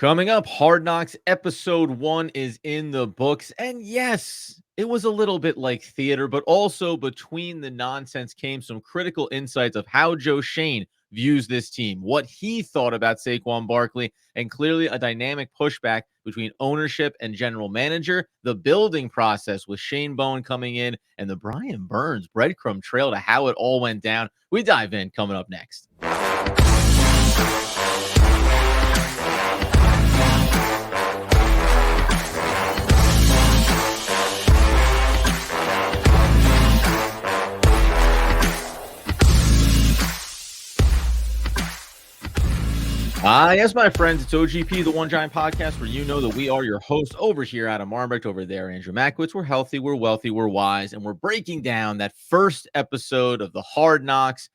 Coming up, Hard Knocks episode 1 is in the books. And yes, it was a little bit like theater, but also between the nonsense came some critical insights of how Joe Schoen views this team, what he thought about Saquon Barkley, and clearly a dynamic pushback between ownership and general manager, the building process with Shane Bowen coming in, and the Brian Burns breadcrumb trail to how it all went down. We dive in coming up next. Yes, my friends, it's OGP, the One Giant Podcast, where you know that we are your hosts over here, Adam Armbrecht, over there, Andrew Makowitz. We're healthy, we're wealthy, we're wise, and we're breaking down that first episode of the Hard Knocks.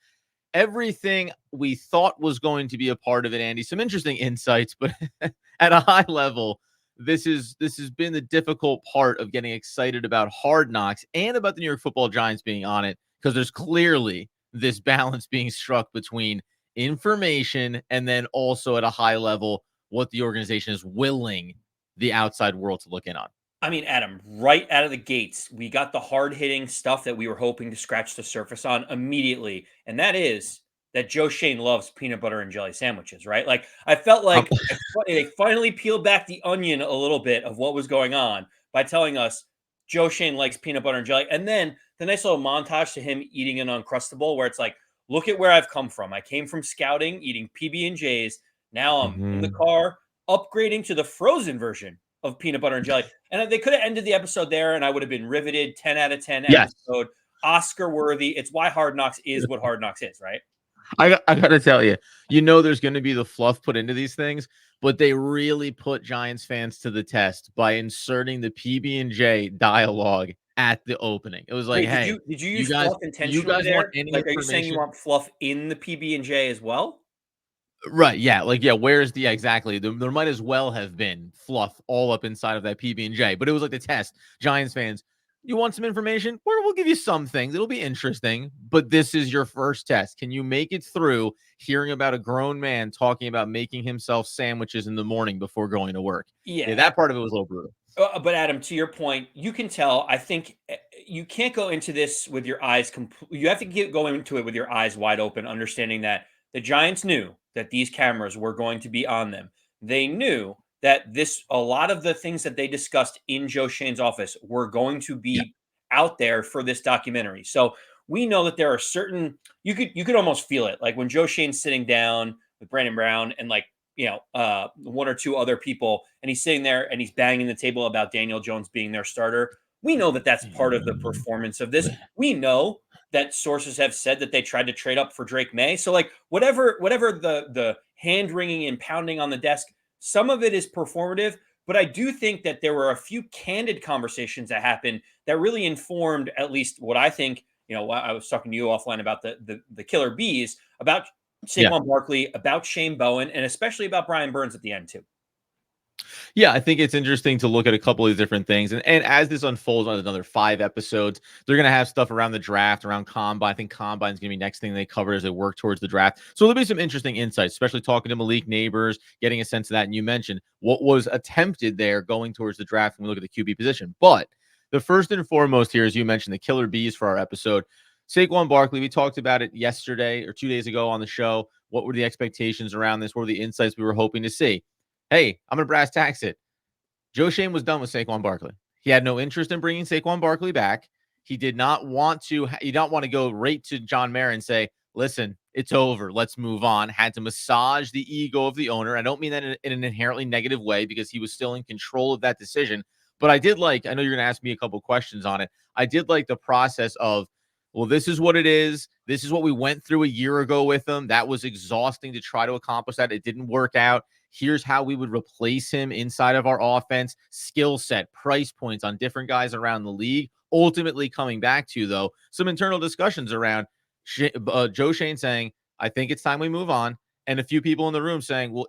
Everything we thought was going to be a part of it, Andy. Some interesting insights, but at a high level, this has been the difficult part of getting excited about Hard Knocks and about the New York Football Giants being on it, because there's clearly this balance being struck between information and then also at a high level what the organization is willing the outside world to look in on. I mean, Adam, right out of the gates, we got the hard-hitting stuff that we were hoping to scratch the surface on immediately, and that is that Joe Schoen loves peanut butter and jelly sandwiches, right? Like, I felt like they finally peeled back the onion a little bit of what was going on by telling us Joe Schoen likes peanut butter and jelly, and then the nice little montage to him eating an Uncrustable where it's like, look at where I've come from. I came from scouting, eating PB&Js. Now I'm in the car, upgrading to the frozen version of peanut butter and jelly. And they could have ended the episode there and I would have been riveted. 10 out of 10 episode. Oscar worthy. It's why Hard Knocks is what Hard Knocks is, right? I got to tell you, there's going to be the fluff put into these things, but they really put Giants fans to the test by inserting the PB&J dialogue at the opening. It was like, Wait, hey, did you use fluff intentionally there? Want any like, are you saying you want fluff in the PB&J as well? Right, yeah, where's the exactly? There might as well have been fluff all up inside of that PB&J, but it was like the test. Giants fans, you want some information? We'll give you some things. It'll be interesting, but this is your first test. Can you make it through hearing about a grown man talking about making himself sandwiches in the morning before going to work? Yeah, that part of it was a little brutal. But Adam, to your point, you can tell. I think you can't go into this with your eyes. You have to go into it with your eyes wide open, understanding that the Giants knew that these cameras were going to be on them. They knew that a lot of the things that they discussed in Joe Schoen's office were going to be out there for this documentary. So we know that there are certain, you could almost feel it. Like when Joe Schoen's sitting down with Brandon Brown and one or two other people, and he's sitting there and he's banging the table about Daniel Jones being their starter. We know that that's part of the performance of this. We know that sources have said that they tried to trade up for Drake May. So like whatever the hand wringing and pounding on the desk, some of it is performative, but I do think that there were a few candid conversations that happened that really informed at least what I think. I was talking to you offline about the killer bees, about Saquon Barkley, about Shane Bowen, and especially about Brian Burns at the end too. Yeah, I think it's interesting to look at a couple of these different things. And as this unfolds on another 5 episodes, they're going to have stuff around the draft, around Combine. I think Combine is going to be next thing they cover as they work towards the draft. So there'll be some interesting insights, especially talking to Malik Neighbors, getting a sense of that. And you mentioned what was attempted there going towards the draft when we look at the QB position. But the first and foremost here, as you mentioned, the killer bees for our episode, Saquon Barkley. We talked about it yesterday or 2 days ago on the show. What were the expectations around this? What were the insights we were hoping to see? Hey, I'm going to brass tacks it. Joe Schoen was done with Saquon Barkley. He had no interest in bringing Saquon Barkley back. He did not want to. You don't want to go right to John Mara and say, listen, it's over. Let's move on. Had to massage the ego of the owner. I don't mean that in an inherently negative way, because he was still in control of that decision. But I did I know you're going to ask me a couple questions on it. I did like the process of, well, this is what it is. This is what we went through a year ago with him. That was exhausting to try to accomplish that. It didn't work out. Here's how we would replace him inside of our offense, skill set, price points on different guys around the league. Ultimately coming back to, though, some internal discussions around Joe Schoen saying, I think it's time we move on. And a few people in the room saying, well,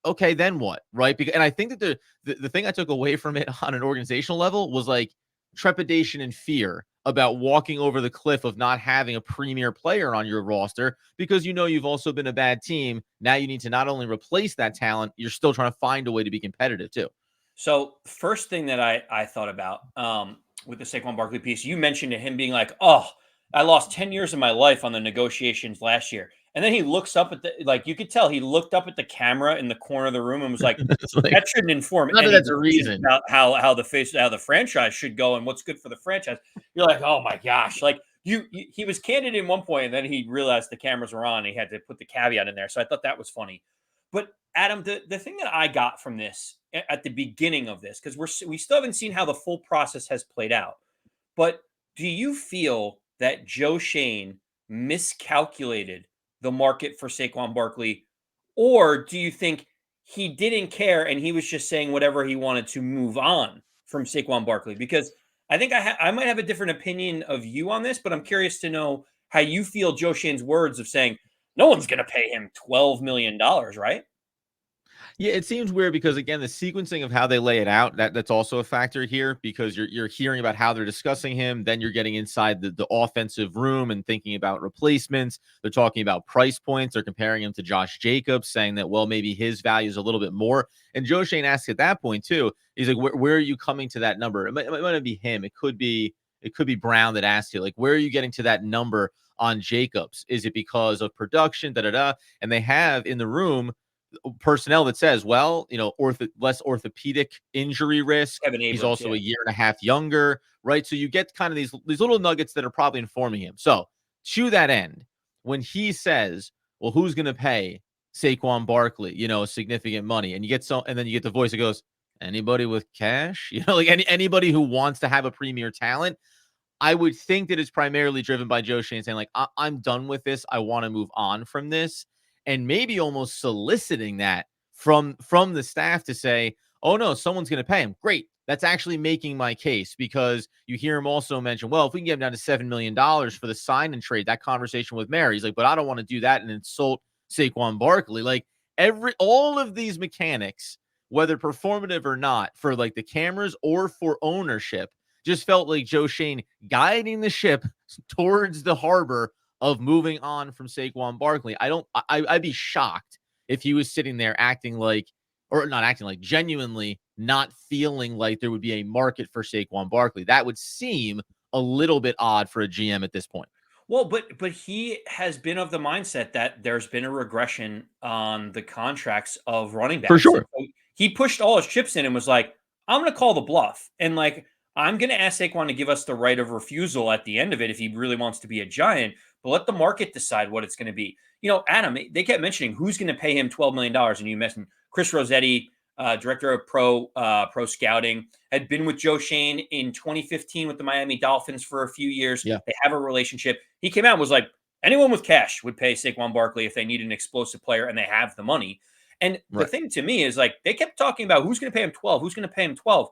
okay, then what? Right. And I think that the thing I took away from it on an organizational level was like, trepidation and fear about walking over the cliff of not having a premier player on your roster because you know you've also been a bad team. Now you need to not only replace that talent, you're still trying to find a way to be competitive too. So first thing that I thought about with the Saquon Barkley piece, you mentioned him being like, "Oh, I lost 10 years of my life on the negotiations last year," and then he looks up at the like you could tell he looked up at the camera in the corner of the room and was like, It's like "That shouldn't inform none of any that's a decisions reason. about how the franchise should go and what's good for the franchise." You're like, "Oh my gosh!" Like he was candid in one point, and then he realized the cameras were on. And he had to put the caveat in there, so I thought that was funny. But Adam, the thing that I got from this at the beginning of this, because we still haven't seen how the full process has played out, but do you feel that Joe Schoen miscalculated the market for Saquon Barkley, or do you think he didn't care and he was just saying whatever he wanted to move on from Saquon Barkley? Because I think I might have a different opinion of you on this, but I'm curious to know how you feel Joe Schoen's words of saying no one's going to pay him $12 million, right? Yeah, it seems weird because again, the sequencing of how they lay it out, that's also a factor here because you're hearing about how they're discussing him, then you're getting inside the offensive room and thinking about replacements. They're talking about price points, they're comparing him to Josh Jacobs, saying that well, maybe his value is a little bit more. And Joe Shane asks at that point too, he's like, where are you coming to that number? It might not be him, it could be Brown that asked you, like, where are you getting to that number on Jacobs? Is it because of production? Da da da. And they have in the room personnel that says, well, less orthopedic injury risk. Kevin He's Abrams, also yeah. a year and a half younger, right? So you get kind of these little nuggets that are probably informing him. So to that end, when he says, well, who's going to pay Saquon Barkley, significant money, and then you get the voice that goes, anybody with cash, like anybody who wants to have a premier talent. I would think that it's primarily driven by Joe Shane saying, like, I'm done with this. I want to move on from this. And maybe almost soliciting that from the staff to say, oh no, someone's going to pay him. Great. That's actually making my case because you hear him also mention, well, if we can get him down to $7 million for the sign and trade, that conversation with Mary, he's like, but I don't want to do that and insult Saquon Barkley. Like all of these mechanics, whether performative or not, for like the cameras or for ownership, just felt like Joe Shane guiding the ship towards the harbor of moving on from Saquon Barkley. I'd be shocked if he was sitting there acting like, or not acting like, genuinely not feeling like there would be a market for Saquon Barkley. That would seem a little bit odd for a GM at this point. Well, but he has been of the mindset that there's been a regression on the contracts of running For backs. And sure. so he pushed all his chips in and was like, I'm going to call the bluff. And like, I'm going to ask Saquon to give us the right of refusal at the end of it if he really wants to be a Giant, but let the market decide what it's going to be. Adam, they kept mentioning who's going to pay him $12 million. And you mentioned Chris Rossetti, director of pro scouting, had been with Joe Schoen in 2015 with the Miami Dolphins for a few years. Yeah. They have a relationship. He came out and was like, anyone with cash would pay Saquon Barkley if they need an explosive player and they have the money. And the Right. thing to me is like, they kept talking about who's going to pay him 12, who's going to pay him 12.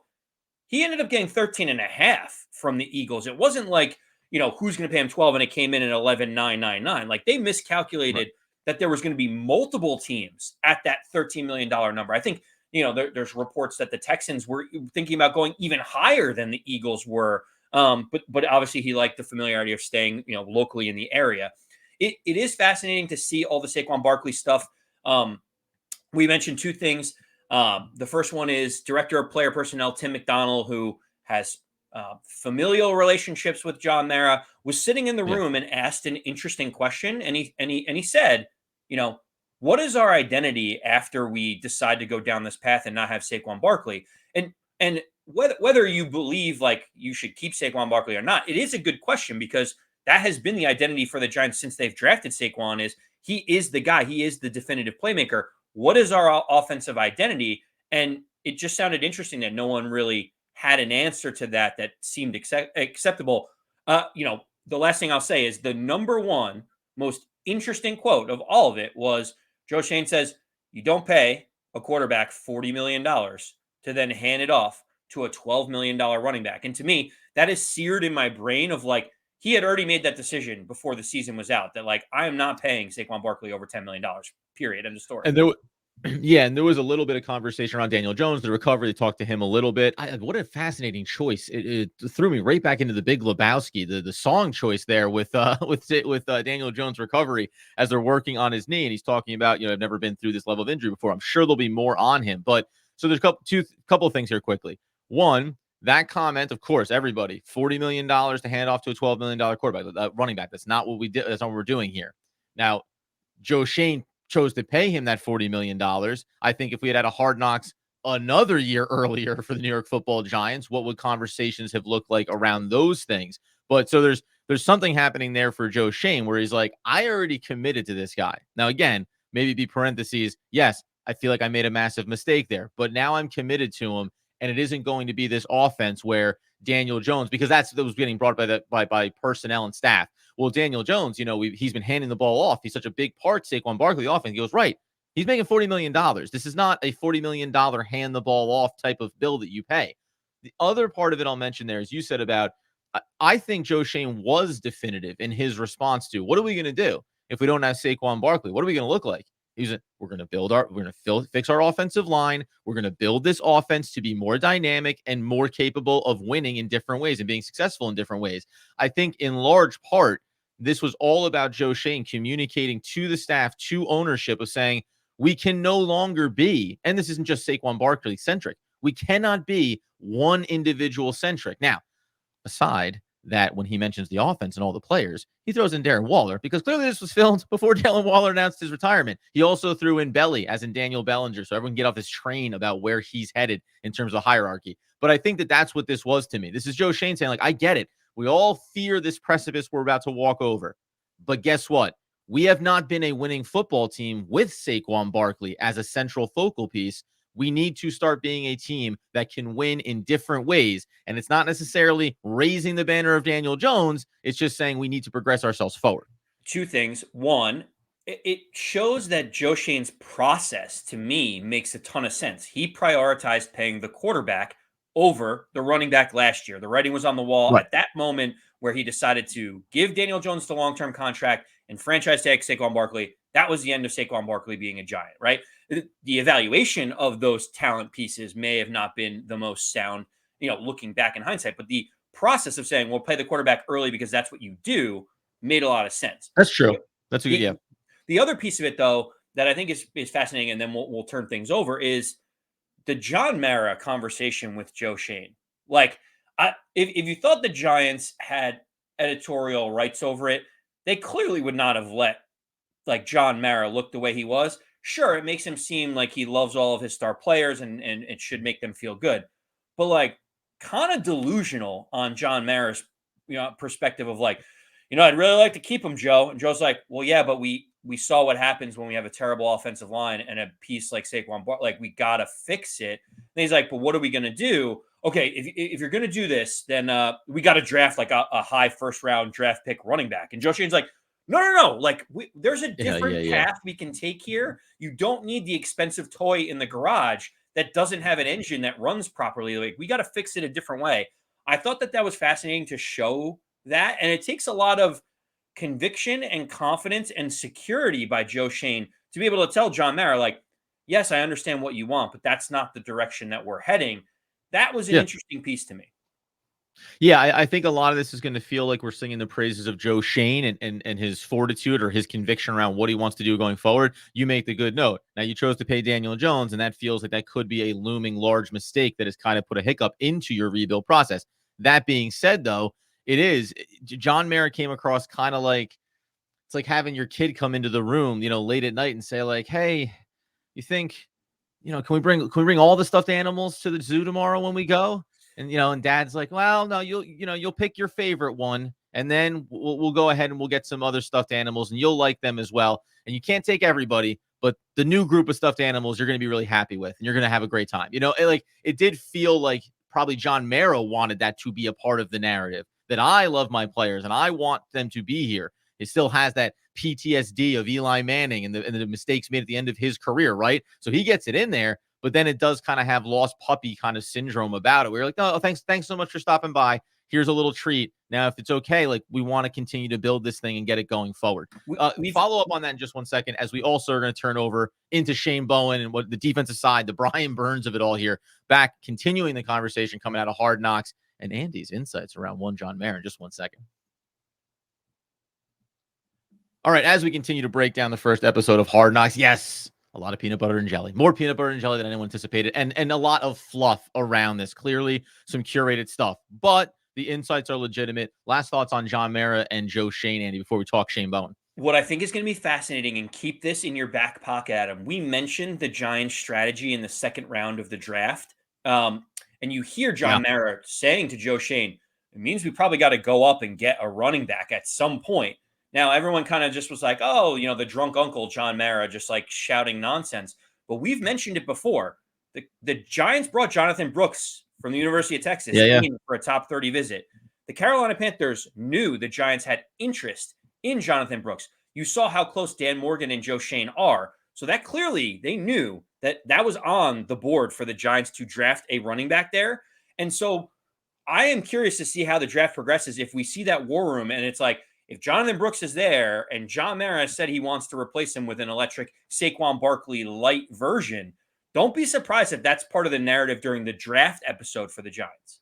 He ended up getting 13 and a half from the Eagles. It wasn't like, who's going to pay him 12 and it came in at 11,999. Like they Right. miscalculated that there was going to be multiple teams at that $13 million number. I think, there's reports that the Texans were thinking about going even higher than the Eagles were. But obviously he liked the familiarity of staying, locally in the area. It is fascinating to see all the Saquon Barkley stuff. We mentioned two things. The first one is director of player personnel, Tim McDonald, who has familial relationships with John Mara, was sitting in the Yeah. room and asked an interesting question. And he said, what is our identity after we decide to go down this path and not have Saquon Barkley? And whether you believe like you should keep Saquon Barkley or not, it is a good question because that has been the identity for the Giants since they've drafted Saquon. Is he is the guy, he is the definitive playmaker. What is our offensive identity? And it just sounded interesting that no one really had an answer to that seemed acceptable. The last thing I'll say is the number one most interesting quote of all of it was Joe Schoen says, you don't pay a quarterback $40 million to then hand it off to a $12 million running back. And to me, that is seared in my brain of like, he had already made that decision before the season was out that like, I am not paying Saquon Barkley over $10 million, period. End of story. And Yeah, and there was a little bit of conversation around Daniel Jones, the recovery. They talked to him a little bit. What a fascinating choice! It threw me right back into the Big Lebowski, the song choice there with Daniel Jones' recovery as they're working on his knee, and he's talking about, I've never been through this level of injury before. I'm sure there'll be more on him, but so there's couple of things here quickly. One, that comment, of course, everybody, $40 million to hand off to a $12 million quarterback, running back. That's not what we did. That's not what we're doing here. Now, Joe Schoen chose to pay him that $40 million. I think if we had a Hard Knocks another year earlier for the New York Football Giants, what would conversations have looked like around those things? But so there's something happening there for Joe Schoen where he's like, I already committed to this guy. Now, again, maybe be parentheses. Yes, I feel like I made a massive mistake there, but now I'm committed to him. And it isn't going to be this offense where Daniel Jones, because that was getting brought by personnel and staff. Well, Daniel Jones, he's been handing the ball off. He's such a big part, Saquon Barkley offense. He goes, right. He's making $40 million. This is not a $40 million hand the ball off type of bill that you pay. The other part of it I'll mention there is you said about, I think Joe Schoen was definitive in his response to, what are we going to do if we don't have Saquon Barkley? What are we going to look like? He's like, we're going to fix our offensive line. We're going to build this offense to be more dynamic and more capable of winning in different ways and being successful in different ways. I think in large part, this was all about Joe Schoen communicating to the staff, to ownership of saying, we can no longer be, and this isn't just Saquon Barkley centric, we cannot be one individual centric. Now, aside that when he mentions the offense and all the players, he throws in Darren Waller because clearly this was filmed before Darren Waller announced his retirement. He also threw in Belly, as in Daniel Bellinger, so everyone can get off this train about where he's headed in terms of hierarchy. But I think that that's what this was to me. This is Joe Schoen saying, like, I get it. We all fear this precipice we're about to walk over. But guess what? We have not been a winning football team with Saquon Barkley as a central focal piece. We need to start being a team that can win in different ways. And it's not necessarily raising the banner of Daniel Jones. It's just saying we need to progress ourselves forward. Two things. One, it shows that Joe Schoen's process to me makes a ton of sense. He prioritized paying the quarterback over the running back last year. The writing was on the wall Right. at that moment where he decided to give Daniel Jones the long-term contract and franchise tag Saquon Barkley. That was the end of Saquon Barkley being a Giant, right? The evaluation of those talent pieces may have not been the most sound, looking back in hindsight, but the process of saying, we'll pay the quarterback early because that's what you do made a lot of sense. That's true. The, That's a good, yeah. the other piece of it, though, that I think is fascinating, and then we'll turn things over, is the John Mara conversation with Joe Schoen. Like, if you thought the Giants had editorial rights over it, they clearly would not have let like John Mara look the way he was. Sure, it makes him seem like he loves all of his star players and it should make them feel good. But like kind of delusional on John Mara's perspective of like, I'd really like to keep him, Joe. And Joe's like, well, yeah, but we saw what happens when we have a terrible offensive line and a piece like Saquon Barkley. Like, we gotta fix it. And he's like, but what are we gonna do? Okay, if you're gonna do this, then we got to draft like a high first round draft pick running back. And Joe Schoen's like, no. Like, there's a different path we can take here. You don't need the expensive toy in the garage that doesn't have an engine that runs properly. Like, we got to fix it a different way. I thought that was fascinating to show that. And it takes a lot of conviction and confidence and security by Joe Schoen to be able to tell John Mara, like, yes, I understand what you want, but that's not the direction that we're heading. That was an interesting piece to me. Yeah, I think a lot of this is going to feel like we're singing the praises of Joe Schoen and his fortitude or his conviction around what he wants to do going forward. You make the good note. Now, you chose to pay Daniel Jones, and that feels like that could be a looming large mistake that has kind of put a hiccup into your rebuild process. That being said, though, John Mara came across kind of like, it's like having your kid come into the room, late at night and say like, hey, you think, can we bring all the stuffed animals to the zoo tomorrow when we go? And dad's like, well, no, you'll pick your favorite one, and then we'll go ahead and we'll get some other stuffed animals, and you'll like them as well. And you can't take everybody, but the new group of stuffed animals you're going to be really happy with, and you're going to have a great time. It did feel like probably John Mara wanted that to be a part of the narrative, that I love my players and I want them to be here. It still has that PTSD of Eli Manning and the mistakes made at the end of his career, right? So he gets it in there. But then it does kind of have lost puppy kind of syndrome about it. We're like, no, thanks so much for stopping by. here's a little treat. Now, if it's okay, like we want to continue to build this thing and get it going forward. Follow up on that in just 1 second, as we also are going to turn over into Shane Bowen and what the defensive side, the Brian Burns of it all here. Back, continuing the conversation coming out of Hard Knocks and Andy's insights around one John Mara in just 1 second. All right, as we continue to break down the first episode of Hard Knocks, yes, a lot of peanut butter and jelly, more peanut butter and jelly than anyone anticipated, and a lot of fluff around this. Clearly, some curated stuff, but the insights are legitimate. Last thoughts on John Mara and Joe Schoen, Andy, before we talk Shane Bowen. What I think is going to be fascinating, and keep this in your back pocket, Adam. We mentioned the Giants' strategy in the second round of the draft, and you hear John Mara saying to Joe Schoen, "It means we probably got to go up and get a running back at some point." Now, everyone kind of just was like, "Oh, the drunk uncle John Mara, just like shouting nonsense." But we've mentioned it before. The Giants brought Jonathan Brooks from the University of Texas in for a top 30 visit. The Carolina Panthers knew the Giants had interest in Jonathan Brooks. You saw how close Dan Morgan and Joe Schoen are. So that clearly they knew that was on the board for the Giants to draft a running back there. And so I am curious to see how the draft progresses. If we see that war room and it's like, if Jonathan Brooks is there and John Mara said he wants to replace him with an electric Saquon Barkley light version, don't be surprised if that's part of the narrative during the draft episode for the Giants.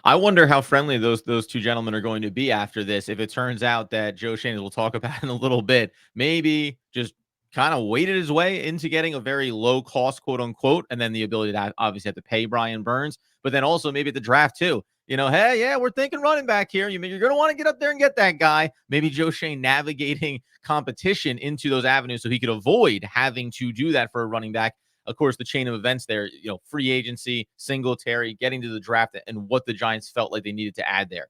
I wonder how friendly those two gentlemen are going to be after this. If it turns out that Joe Schoen, we'll talk about in a little bit, maybe just kind of waited his way into getting a very low cost, quote unquote, and then the ability to obviously have to pay Brian Burns, but then also maybe at the draft too. Hey, yeah, we're thinking running back here. You're going to want to get up there and get that guy. Maybe Joe Schoen navigating competition into those avenues so he could avoid having to do that for a running back. Of course, the chain of events there, free agency, Singletary, getting to the draft, and what the Giants felt like they needed to add there.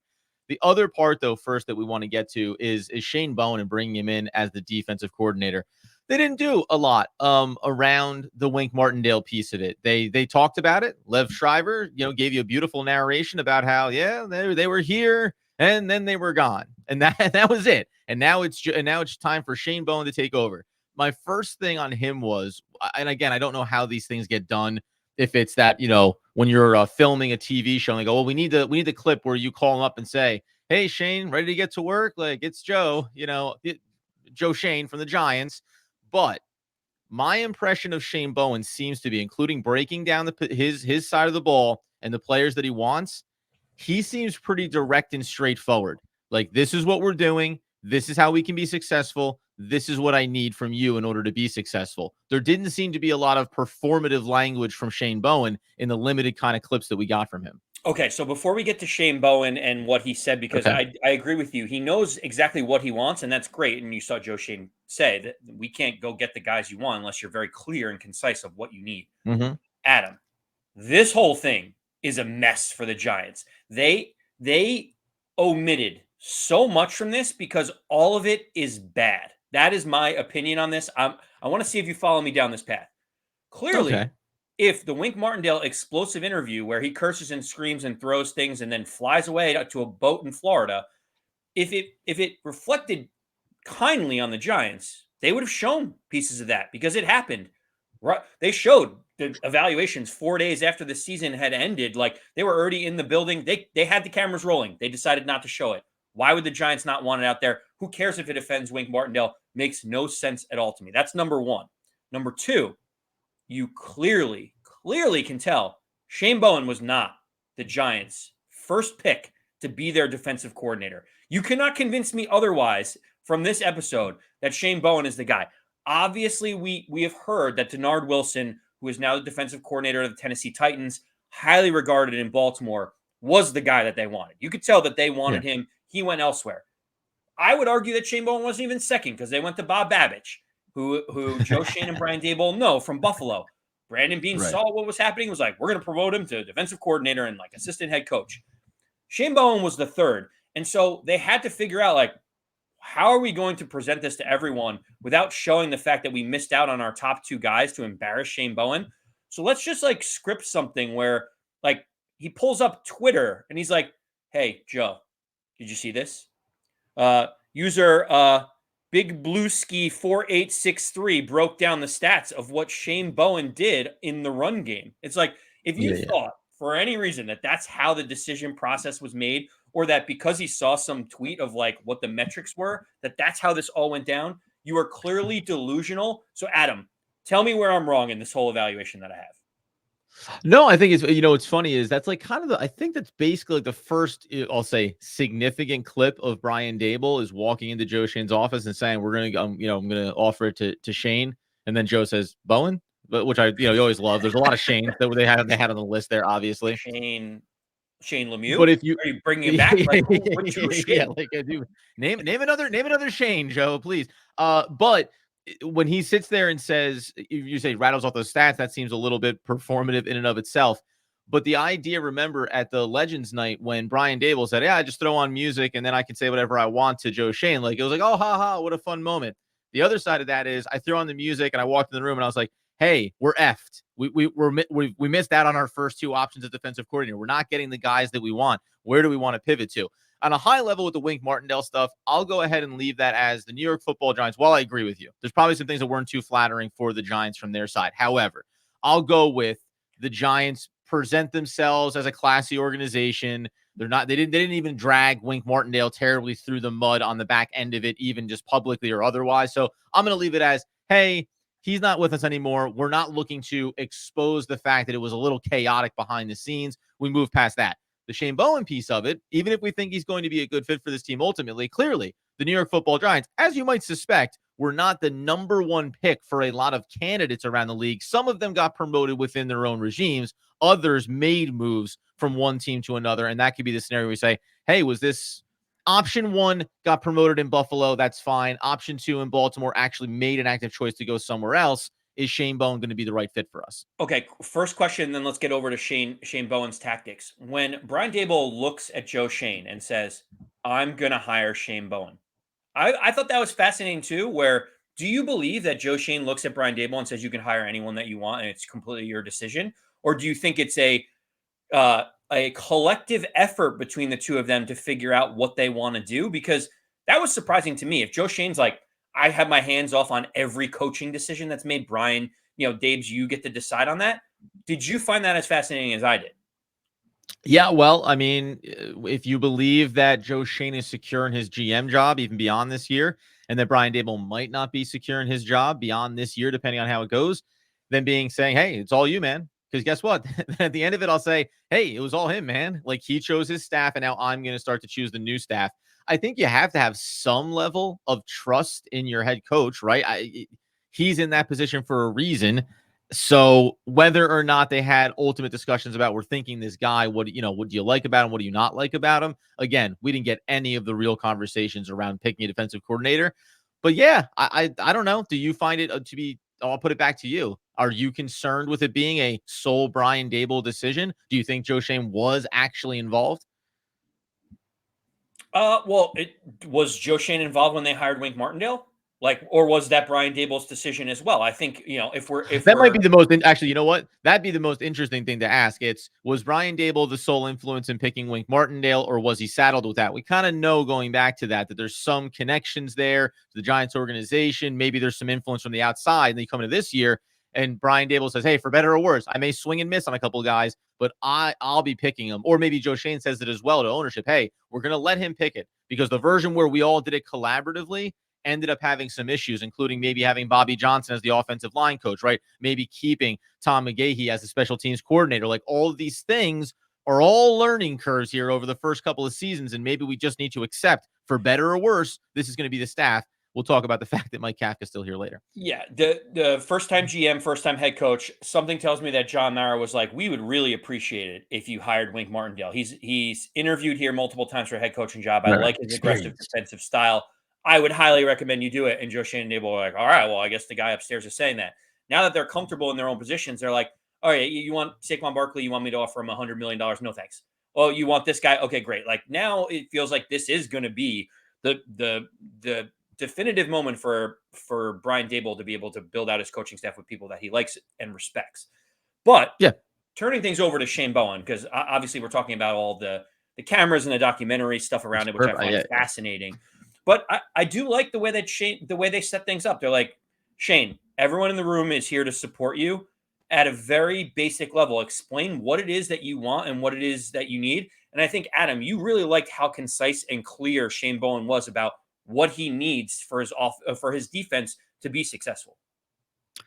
The other part, though, first that we want to get to is Shane Bowen and bringing him in as the defensive coordinator. They didn't do a lot around the Wink Martindale piece of it. They talked about it. Lev Shriver, gave you a beautiful narration about how, they were here and then they were gone, and that was it. And now it's time for Shane Bowen to take over. My first thing on him was, and again, I don't know how these things get done. If it's that, when you're filming a TV show and they go, well, we need the clip where you call him up and say, hey, Shane, ready to get to work? Like, it's Joe, Joe Schoen from the Giants. But my impression of Shane Bowen seems to be, including breaking down his side of the ball and the players that he wants, he seems pretty direct and straightforward. Like, this is what we're doing. This is how we can be successful. This is what I need from you in order to be successful. There didn't seem to be a lot of performative language from Shane Bowen in the limited kind of clips that we got from him. Okay, so before we get to Shane Bowen and what he said, because I agree with you, he knows exactly what he wants, and that's great. And you saw Joe Schoen say that we can't go get the guys you want unless you're very clear and concise of what you need. Mm-hmm. Adam, this whole thing is a mess for the Giants. They omitted so much from this because all of it is bad. That is my opinion on this. I want to see if you follow me down this path. Clearly, if the Wink Martindale explosive interview where he curses and screams and throws things and then flies away to a boat in Florida, if it reflected kindly on the Giants, they would have shown pieces of that because it happened. Right? They showed the evaluations 4 days after the season had ended. Like, they were already in the building. They had the cameras rolling. They decided not to show it. Why would the Giants not want it out there? Who cares if it offends Wink Martindale? Makes no sense at all to me. That's number one. Number two, you clearly can tell Shane Bowen was not the Giants' first pick to be their defensive coordinator. You cannot convince me otherwise from this episode that Shane Bowen is the guy. Obviously, we have heard that Denard Wilson, who is now the defensive coordinator of the Tennessee Titans, highly regarded in Baltimore, was the guy that they wanted. You could tell that they wanted him. He went elsewhere. I would argue that Shane Bowen wasn't even second because they went to Bob Babich, who Joe Schoen and Brian Daboll know from Buffalo. Brandon Beane saw what was happening, was like, we're going to promote him to defensive coordinator and like assistant head coach. Shane Bowen was the third. And so they had to figure out, like, how are we going to present this to everyone without showing the fact that we missed out on our top two guys to embarrass Shane Bowen? So let's just like script something where like he pulls up Twitter and he's like, hey, Joe, did you see this? User Big Blue Ski 4863 broke down the stats of what Shane Bowen did in the run game. It's like, if you thought for any reason that that's how the decision process was made, or that because he saw some tweet of like what the metrics were, that that's how this all went down, you are clearly delusional. So Adam, tell me where I'm wrong in this whole evaluation that I have. No, I think it's, it's funny is that's like kind of I think that's basically like the first, I'll say, significant clip of Brian Dable is walking into Joe Shane's office and saying, we're going to, I'm going to offer it to Shane. And then Joe says, Bowen, but which you always love. There's a lot of Shanes that they had on the list there, obviously. Shane Lemieux? But if you, Are you bringing it back? Like, which yeah, Shane? like name another Shane, Joe, please. But when he sits there and says, if you say rattles off those stats, that seems a little bit performative in and of itself. But the idea, remember, at the Legends night when Brian Dable said, "Yeah, I just throw on music and then I can say whatever I want to Joe Shane," like it was like, "Oh, ha ha, what a fun moment." The other side of that is I threw on the music and I walked in the room and I was like, "Hey, we're effed. We missed out on our first two options at defensive coordinator. We're not getting the guys that we want. Where do we want to pivot to?" On a high level with the Wink Martindale stuff, I'll go ahead and leave that as the New York Football Giants. While I agree with you, there's probably some things that weren't too flattering for the Giants from their side. However, I'll go with the Giants present themselves as a classy organization. They didn't even drag Wink Martindale terribly through the mud on the back end of it, even just publicly or otherwise. So I'm going to leave it as, hey, he's not with us anymore. We're not looking to expose the fact that it was a little chaotic behind the scenes. We move past that. The Shane Bowen piece of it, even if we think he's going to be a good fit for this team ultimately, clearly the New York Football Giants, as you might suspect, were not the number one pick for a lot of candidates around the league. Some of them got promoted within their own regimes. Others made moves from one team to another. And that could be the scenario where we say, hey, was this option one got promoted in Buffalo? That's fine. Option two in Baltimore actually made an active choice to go somewhere else. Is Shane Bowen going to be the right fit for us? Okay, first question, then let's get over to Shane Bowen's tactics. When Brian Dable looks at Joe Schoen and says, "I'm going to hire Shane Bowen," I thought that was fascinating too. Where do you believe that Joe Schoen looks at Brian Dable and says you can hire anyone that you want and it's completely your decision, or do you think it's a collective effort between the two of them to figure out what they want to do? Because that was surprising to me. If Joe Shane's like, I have my hands off on every coaching decision that's made, Brian, Dave's, you get to decide on that. Did you find that as fascinating as I did? Yeah, well, I mean, if you believe that Joe Schoen is secure in his GM job even beyond this year, and that Brian Dable might not be secure in his job beyond this year, depending on how it goes, then saying, hey, it's all you, man. Because guess what? At the end of it, I'll say, hey, it was all him, man. Like he chose his staff, and now I'm going to start to choose the new staff. I think you have to have some level of trust in your head coach, right? He's in that position for a reason. So whether or not they had ultimate discussions about we're thinking this guy, what do you like about him? What do you not like about him? Again, we didn't get any of the real conversations around picking a defensive coordinator. But yeah, I don't know. Do you find it to be? I'll put it back to you. Are you concerned with it being a sole Brian Dable decision? Do you think Joe Schoen was actually involved? Well, it was Joe Schoen involved when they hired Wink Martindale, or was that Brian Dable's decision as well? I think That might be the most actually, you know what? That'd be the most interesting thing to ask. Was Brian Dable the sole influence in picking Wink Martindale, or was he saddled with that? We kind of know going back to that there's some connections there to the Giants organization. Maybe there's some influence from the outside. And they come into this year, and Brian Dable says, hey, for better or worse, I may swing and miss on a couple of guys, but I'll be picking them. Or maybe Joe Schoen says it as well to ownership. Hey, we're going to let him pick it because the version where we all did it collaboratively ended up having some issues, including maybe having Bobby Johnson as the offensive line coach, right? Maybe keeping Tom McGahee as the special teams coordinator. Like all of these things are all learning curves here over the first couple of seasons. And maybe we just need to accept, for better or worse, this is going to be the staff. We'll talk about the fact that Mike Kafka's still here later. Yeah, the first time GM, first time head coach. Something tells me that John Mara was like, we would really appreciate it if you hired Wink Martindale. He's interviewed here multiple times for a head coaching job. I like his aggressive defensive style. I would highly recommend you do it. And Joe Schoen and Dable were like, all right, well, I guess the guy upstairs is saying that. Now that they're comfortable in their own positions, they're like, all right, you want Saquon Barkley? You want me to offer him $100 million? No, thanks. Oh, you want this guy? Okay, great. Like now it feels like this is going to be the definitive moment for Brian Dable to be able to build out his coaching staff with people that he likes and respects. But yeah, turning things over to Shane Bowen, because obviously we're talking about all the cameras and the documentary stuff around it, which I find fascinating. But I do like the way that the way they set things up. They're like, Shane, everyone in the room is here to support you. at a very basic level. Explain what it is that you want and what it is that you need. And I think, Adam, you really liked how concise and clear Shane Bowen was about what he needs for for his defense to be successful.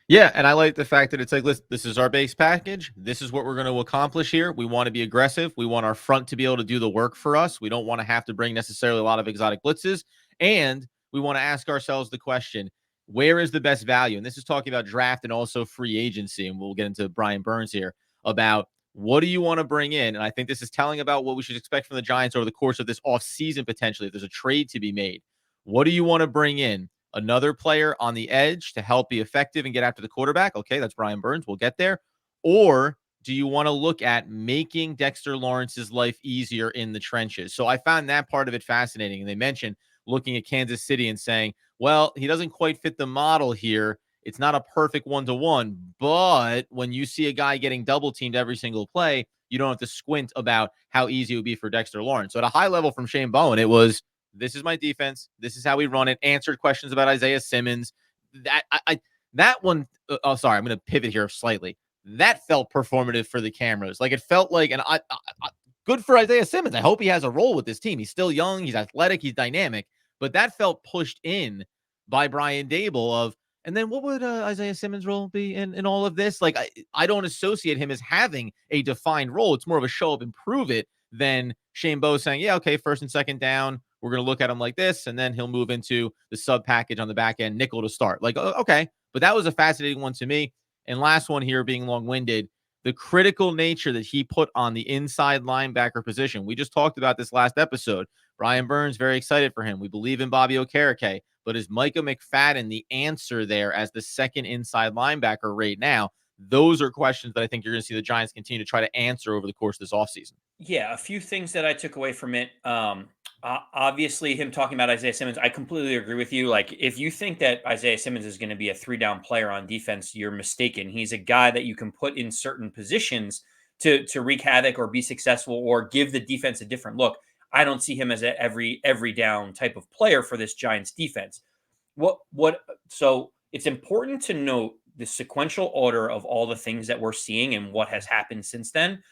Yeah, and I like the fact that it's like, listen, this is our base package. This is what we're going to accomplish here. We want to be aggressive. We want our front to be able to do the work for us. We don't want to have to bring necessarily a lot of exotic blitzes. And we want to ask ourselves the question, where is the best value? And this is talking about draft and also free agency. And we'll get into Brian Burns here about what do you want to bring in? And I think this is telling about what we should expect from the Giants over the course of this offseason, potentially, if there's a trade to be made. What do you want to bring in? Another player on the edge to help be effective and get after the quarterback? Okay, that's Brian Burns. We'll get there. Or do you want to look at making Dexter Lawrence's life easier in the trenches? So I found that part of it fascinating. And they mentioned looking at Kansas City and saying, well, he doesn't quite fit the model here. It's not a perfect one-to-one, but when you see a guy getting double teamed every single play, you don't have to squint about how easy it would be for Dexter Lawrence. So at a high level from Shane Bowen, it was, this is my defense. This is how we run it. Answered questions about Isaiah Simmons. That one. Oh, sorry. I'm going to pivot here slightly. That felt performative for the cameras. Like it felt like, and good for Isaiah Simmons. I hope he has a role with this team. He's still young. He's athletic. He's dynamic. But that felt pushed in by Brian Dable of, and then what would Isaiah Simmons' role be in all of this? Like, I don't associate him as having a defined role. It's more of a show up and prove it than Shane Bowen saying, yeah, okay, first and second down, we're going to look at him like this, and then he'll move into the sub package on the back end, nickel to start. Like, okay. But that was a fascinating one to me. And last one here, being long-winded, the critical nature that he put on the inside linebacker position. We just talked about this last episode. Brian Burns, very excited for him. We believe in Bobby Okereke. But is Micah McFadden the answer there as the second inside linebacker right now? Those are questions that I think you're going to see the Giants continue to try to answer over the course of this offseason. Yeah, a few things that I took away from it. Obviously, him talking about Isaiah Simmons, I completely agree with you. Like, if you think that Isaiah Simmons is going to be a 3-down player on defense, you're mistaken. He's a guy that you can put in certain positions to wreak havoc or be successful or give the defense a different look. I don't see him as a every down type of player for this Giants defense. What? So it's important to note the sequential order of all the things that we're seeing and what has happened since then.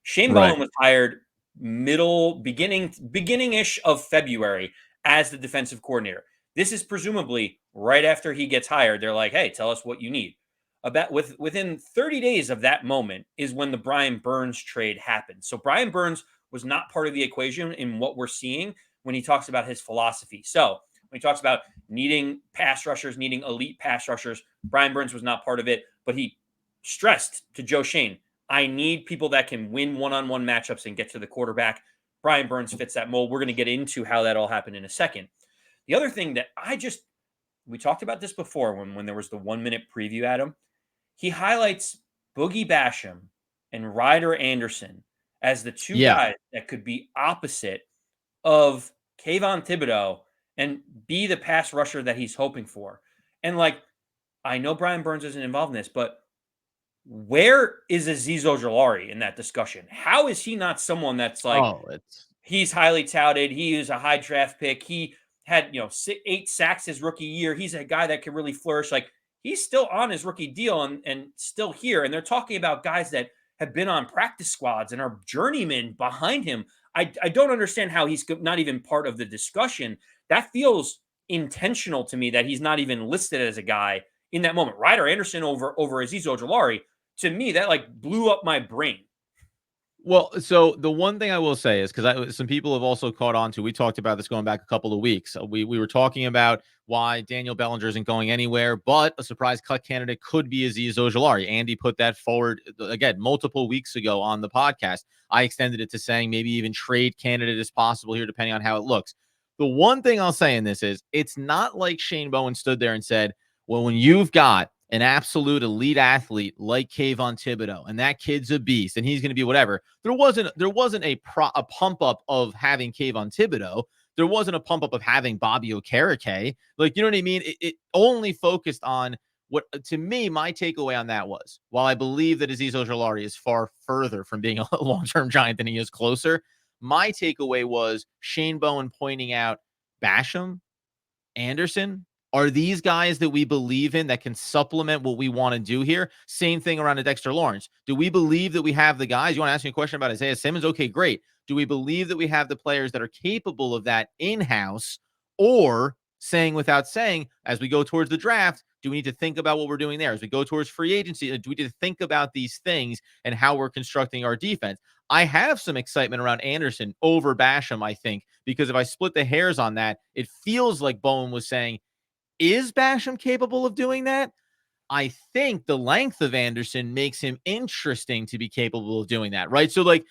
Shane Right. Bowen was hired beginning-ish of February as the defensive coordinator. This is presumably right after he gets hired. They're like, "Hey, tell us what you need." Within 30 days of that moment is when the Brian Burns trade happened. So Brian Burns was not part of the equation in what we're seeing when he talks about his philosophy. So when he talks about needing pass rushers, needing elite pass rushers, Brian Burns was not part of it, but he stressed to Joe Schoen, I need people that can win one-on-one matchups and get to the quarterback. Brian Burns fits that mold. We're going to get into how that all happened in a second. The other thing that we talked about this before when there was the 1-minute preview, Adam. He highlights Boogie Basham and Ryder Anderson as the two Yeah. guys that could be opposite of Kayvon Thibodeau and be the pass rusher that he's hoping for. And like, I know Brian Burns isn't involved in this, but where is Azeez Ojulari in that discussion? How is he not someone that's like, Oh, it's he's highly touted. He is a high draft pick. He had, 8 sacks his rookie year. He's a guy that could really flourish. Like, he's still on his rookie deal and still here. And they're talking about guys that have been on practice squads and are journeymen behind him. I don't understand how he's not even part of the discussion. That feels intentional to me that he's not even listed as a guy in that moment. Ryder Anderson over Azeez Ojulari, to me, that like blew up my brain. well, so the one thing I will say is because some people have also caught on to, we talked about this going back a couple of weeks. We were talking about why Daniel Bellinger isn't going anywhere, but a surprise cut candidate could be Azeez Ojulari. Andy put that forward again multiple weeks ago on the podcast. I extended it to saying maybe even trade candidate is possible here, depending on how it looks. The one thing I'll say in this is it's not like Shane Bowen stood there and said, well, when you've got an absolute elite athlete like Kayvon Thibodeau, and that kid's a beast, and he's going to be whatever. There wasn't a pump up of having Kayvon Thibodeau. There wasn't a pump up of having Bobby Okereke. Like, you know what I mean? It only focused on what, to me, my takeaway on that was, while I believe that Azeez Ojulari is far further from being a long-term Giant than he is closer, my takeaway was Shane Bowen pointing out Basham, Anderson, Are these guys that we believe in that can supplement what we want to do here? Same thing around a Dexter Lawrence. Do we believe that we have the guys? You want to ask me a question about Isaiah Simmons? Okay, great. Do we believe that we have the players that are capable of that in-house? Or saying without saying, as we go towards the draft, do we need to think about what we're doing there? As we go towards free agency, do we need to think about these things and how we're constructing our defense? I have some excitement around Anderson over Basham, I think, because if I split the hairs on that, it feels like Bowen was saying, is Basham capable of doing that? I think the length of Anderson makes him interesting to be capable of doing that, right? So, like,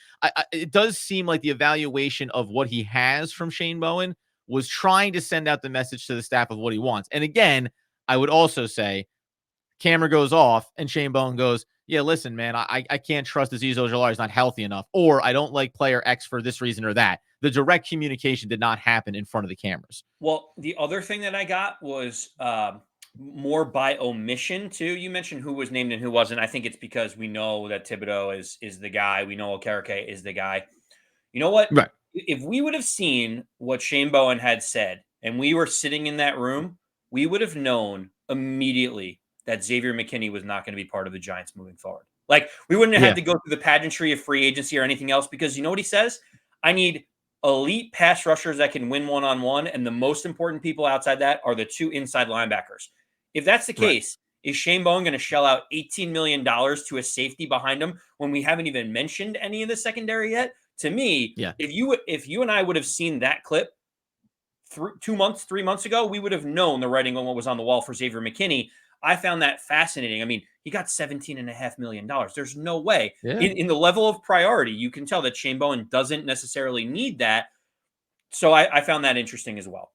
it does seem like the evaluation of what he has from Shane Bowen was trying to send out the message to the staff of what he wants. And again, I would also say, camera goes off and Shane Bowen goes, yeah, listen, man, I can't trust Azeez Ojulari is not healthy enough, or I don't like player X for this reason or that. The direct communication did not happen in front of the cameras. Well, the other thing that I got was more by omission too. You mentioned who was named and who wasn't. I think it's because we know that Thibodeau is the guy. We know Okereke is the guy. You know what? Right. If we would have seen what Shane Bowen had said and we were sitting in that room, we would have known immediately that Xavier McKinney was not going to be part of the Giants moving forward. Like, we wouldn't have Yeah. had to go through the pageantry of free agency or anything else, because you know what he says? I need elite pass rushers that can win one-on-one, and the most important people outside that are the two inside linebackers. If that's the Right. case, is Shane Bowen going to shell out $18 million to a safety behind him when we haven't even mentioned any of the secondary yet? To me, Yeah. if you and I would have seen that clip 3 months ago, we would have known the writing on what was on the wall for Xavier McKinney. I found that fascinating. I mean, he got $17.5 million. There's no way Yeah. in the level of priority, you can tell that Shane Bowen doesn't necessarily need that. So I found that interesting as well.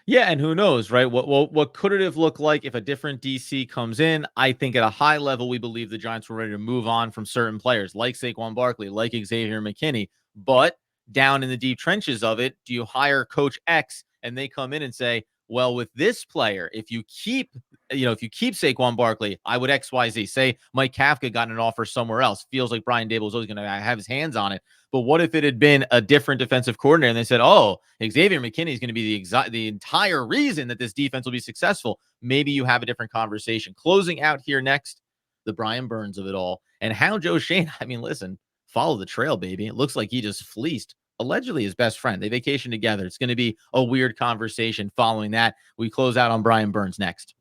Yeah, and who knows, right? What could it have looked like if a different DC comes in? I think at a high level, we believe the Giants were ready to move on from certain players like Saquon Barkley, like Xavier McKinney. But down in the deep trenches of it, do you hire Coach X and they come in and say, well, with this player, if you keep Saquon Barkley, I would XYZ. Say Mike Kafka got an offer somewhere else. Feels like Brian Dable was always going to have his hands on it. But what if it had been a different defensive coordinator and they said, oh, Xavier McKinney is going to be the entire reason that this defense will be successful? Maybe you have a different conversation. Closing out here next, the Brian Burns of it all and how Joe Schoen, I mean, listen, follow the trail, baby. It looks like he just fleeced allegedly his best friend. They vacation together. It's going to be a weird conversation following that. We close out on Brian Burns next.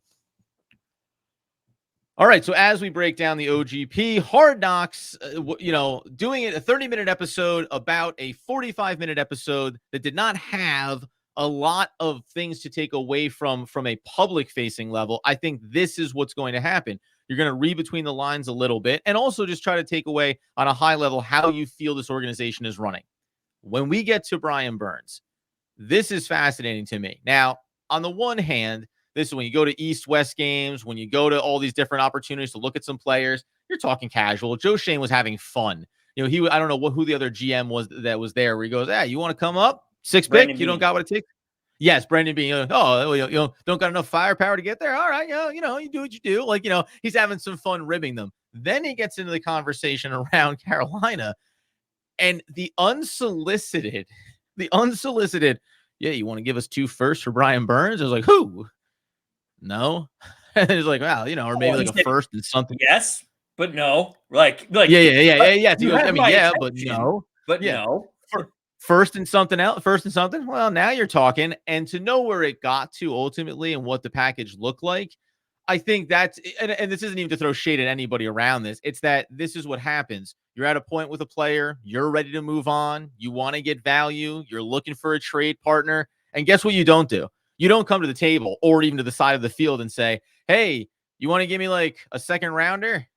All right, so as we break down the OGP, Hard Knocks, doing it a 30-minute episode about a 45-minute episode that did not have a lot of things to take away from a public-facing level. I think this is what's going to happen. You're going to read between the lines a little bit and also just try to take away on a high level how you feel this organization is running. When we get to Brian Burns, this is fascinating to me. Now, on the one hand, this is when you go to East-West games, when you go to all these different opportunities to look at some players, you're talking casual. Joe Schoen was having fun. I don't know who the other GM was that was there where he goes, hey, you want to come up? Six Brandon pick? You don't Beane. got what it takes? Yes, Brandon Beane. Don't got enough firepower to get there. All right, you do what you do. He's having some fun ribbing them. Then he gets into the conversation around Carolina and the unsolicited, yeah, you want to give us 2 firsts for Brian Burns? I was like, who? No. And it's like, wow, or maybe like a first and something. Yes, but no. Like Yeah. You had I mean, my yeah, but attention, no. but Yeah. no. First and something else. First and something. Well, now you're talking. And to know where it got to ultimately and what the package looked like, I think that's, and this isn't even to throw shade at anybody around this. It's that this is what happens. You're at a point with a player. You're ready to move on. You want to get value. You're looking for a trade partner. And guess what you don't do? You don't come to the table or even to the side of the field and say, hey, you want to give me like a second rounder?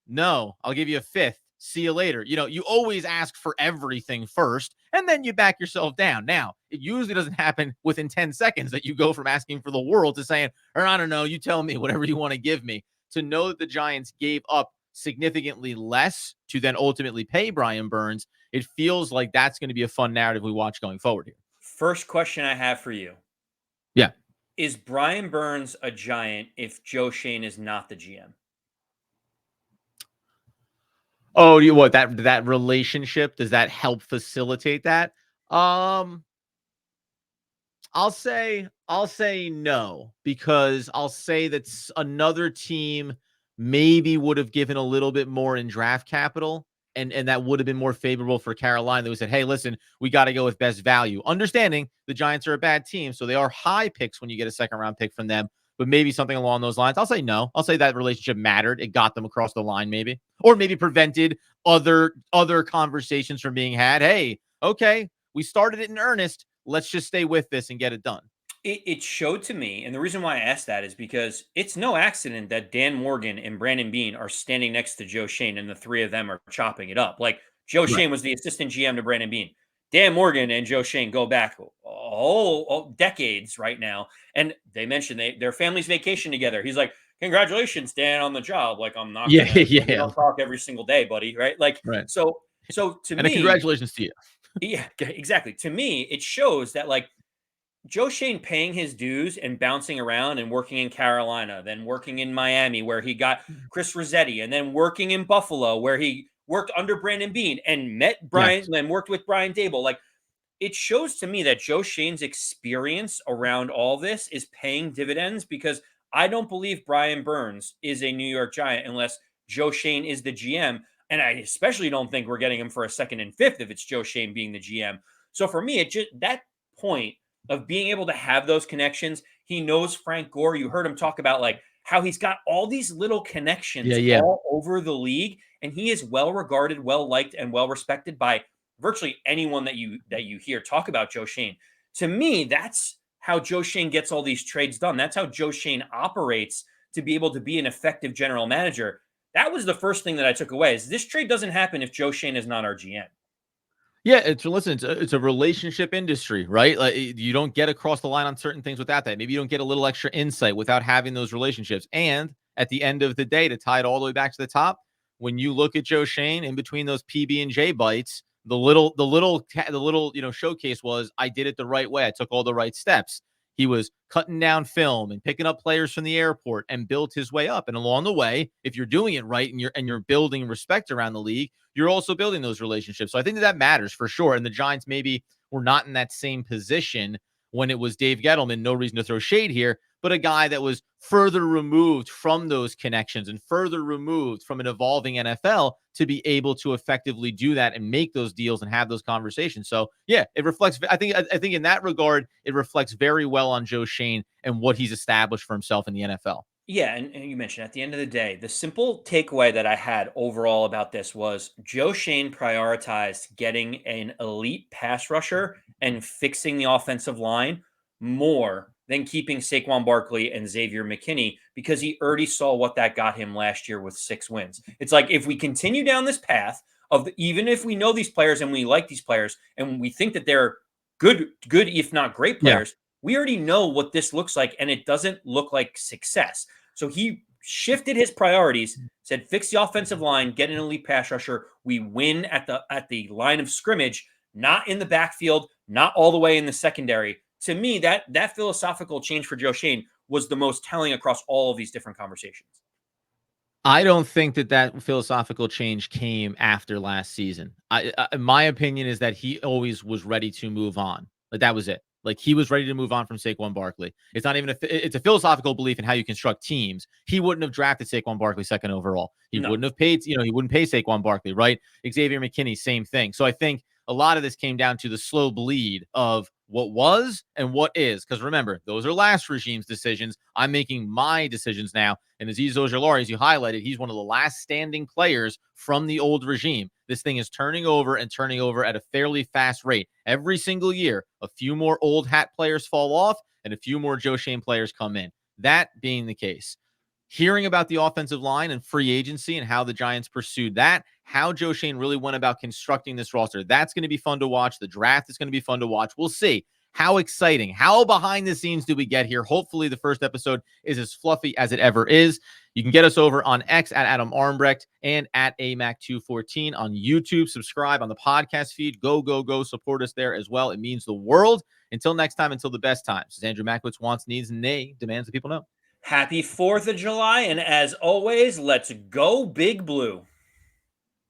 No, I'll give you a 5th. See you later. You always ask for everything first, and then you back yourself down. Now, it usually doesn't happen within 10 seconds that you go from asking for the world to saying, or I don't know, you tell me whatever you want to give me. To know that the Giants gave up significantly less to then ultimately pay Brian Burns, it feels like that's going to be a fun narrative we watch going forward here. First question I have for you. Yeah. Is Brian Burns a Giant if Joe Schoen is not the GM? Oh, that relationship, does that help facilitate that? I'll say I'll say no, because I'll say that another team maybe would have given a little bit more in draft capital, and that would have been more favorable for Carolina. They would said, hey, listen, we got to go with best value. Understanding the Giants are a bad team, so they are high picks when you get a second round pick from them, but maybe something along those lines. I'll say no. I'll say that relationship mattered. It got them across the line, maybe, or maybe prevented other conversations from being had. Hey, okay, we started it in earnest. Let's just stay with this and get it done. It showed to me, and the reason why I asked that is because it's no accident that Dan Morgan and Brandon Beane are standing next to Joe Schoen, and the three of them are chopping it up. Like Joe Right. Schoen was the assistant GM to Brandon Beane. Dan Morgan and Joe Schoen go back whole decades right now, and they mentioned their families vacation together. He's like, "Congratulations, Dan, on the job." Like, I'm not Yeah, gonna. We yeah. don't talk every single day, buddy. Right? Like, Right. so to And a me, congratulations to you. yeah, exactly. To me, it shows that like Joe Schoen paying his dues and bouncing around and working in Carolina, then working in Miami where he got Chris Rossetti, and then working in Buffalo where he worked under Brandon Beane and met Yes. Brian, then worked with Brian Dable. Like it shows to me that Joe Schoen's experience around all this is paying dividends because I don't believe Brian Burns is a New York Giant unless Joe Schoen is the GM. And I especially don't think we're getting him for a second and fifth if it's Joe Schoen being the GM. So for me, it just that point of being able to have those connections, he knows Frank Gore. You heard him talk about like how he's got all these little Yeah, connections yeah. all over the league, and he is well regarded, well liked, and well respected by virtually anyone that you hear talk about Joe Schoen. To me, that's how Joe Schoen gets all these trades done. That's how Joe Schoen operates to be able to be an effective general manager. That was the first thing that I took away is this trade doesn't happen if Joe Schoen is not our GM. Yeah, it's a relationship industry, right? Like you don't get across the line on certain things without that. Maybe you don't get a little extra insight without having those relationships. And at the end of the day, to tie it all the way back to the top, when you look at Joe Schoen in between those PB and J bites, the little showcase was I did it the right way. I took all the right steps. He was cutting down film and picking up players from the airport and built his way up. And along the way, if you're doing it right and you're building respect around the league, you're also building those relationships. So I think that matters for sure. And the Giants maybe were not in that same position when it was Dave Gettleman. No reason to throw shade here, but a guy that was further removed from those connections and further removed from an evolving NFL to be able to effectively do that and make those deals and have those conversations. So yeah, it reflects. I think in that regard, it reflects very well on Joe Schoen and what he's established for himself in the NFL. Yeah, and you mentioned at the end of the day, the simple takeaway that I had overall about this was Joe Schoen prioritized getting an elite pass rusher and fixing the offensive line more than keeping Saquon Barkley and Xavier McKinney because he already saw what that got him last year with 6 wins. It's like if we continue down this path even if we know these players and we like these players and we think that they're good if not great Yeah. players, we already know what this looks like and it doesn't look like success. So he shifted his priorities, said fix the offensive line, get an elite pass rusher. We win at the line of scrimmage, not in the backfield, not all the way in the secondary. To me, that philosophical change for Joe Schoen was the most telling across all of these different conversations. I don't think that philosophical change came after last season. My opinion is that he always was ready to move on. Like that was it. Like he was ready to move on from Saquon Barkley. It's not even it's a philosophical belief in how you construct teams. He wouldn't have drafted Saquon Barkley second overall. He No. wouldn't have paid, he wouldn't pay Saquon Barkley, right? Xavier McKinney, same thing. So I think a lot of this came down to the slow bleed of what was and what is. Because remember, those are last regime's decisions. I'm making my decisions now. And Azeez Ojulari, as you highlighted, he's one of the last standing players from the old regime. This thing is turning over at a fairly fast rate. Every single year, a few more old hat players fall off and a few more Joe Schoen players come in. That being the case, hearing about the offensive line and free agency and how the Giants pursued that, how Joe Schoen really went about constructing this roster, that's going to be fun to watch. The draft is going to be fun to watch. We'll see. How exciting. How behind the scenes do we get here? Hopefully the first episode is as fluffy as it ever is. You can get us over on X at Adam Armbrecht and at AMAC214 on YouTube. Subscribe on the podcast feed. Go, go, go. Support us there as well. It means the world. Until next time, until the best times. This is Andrew Mackowitz, wants, needs, and demands that people know. Happy 4th of July. And as always, let's go Big Blue.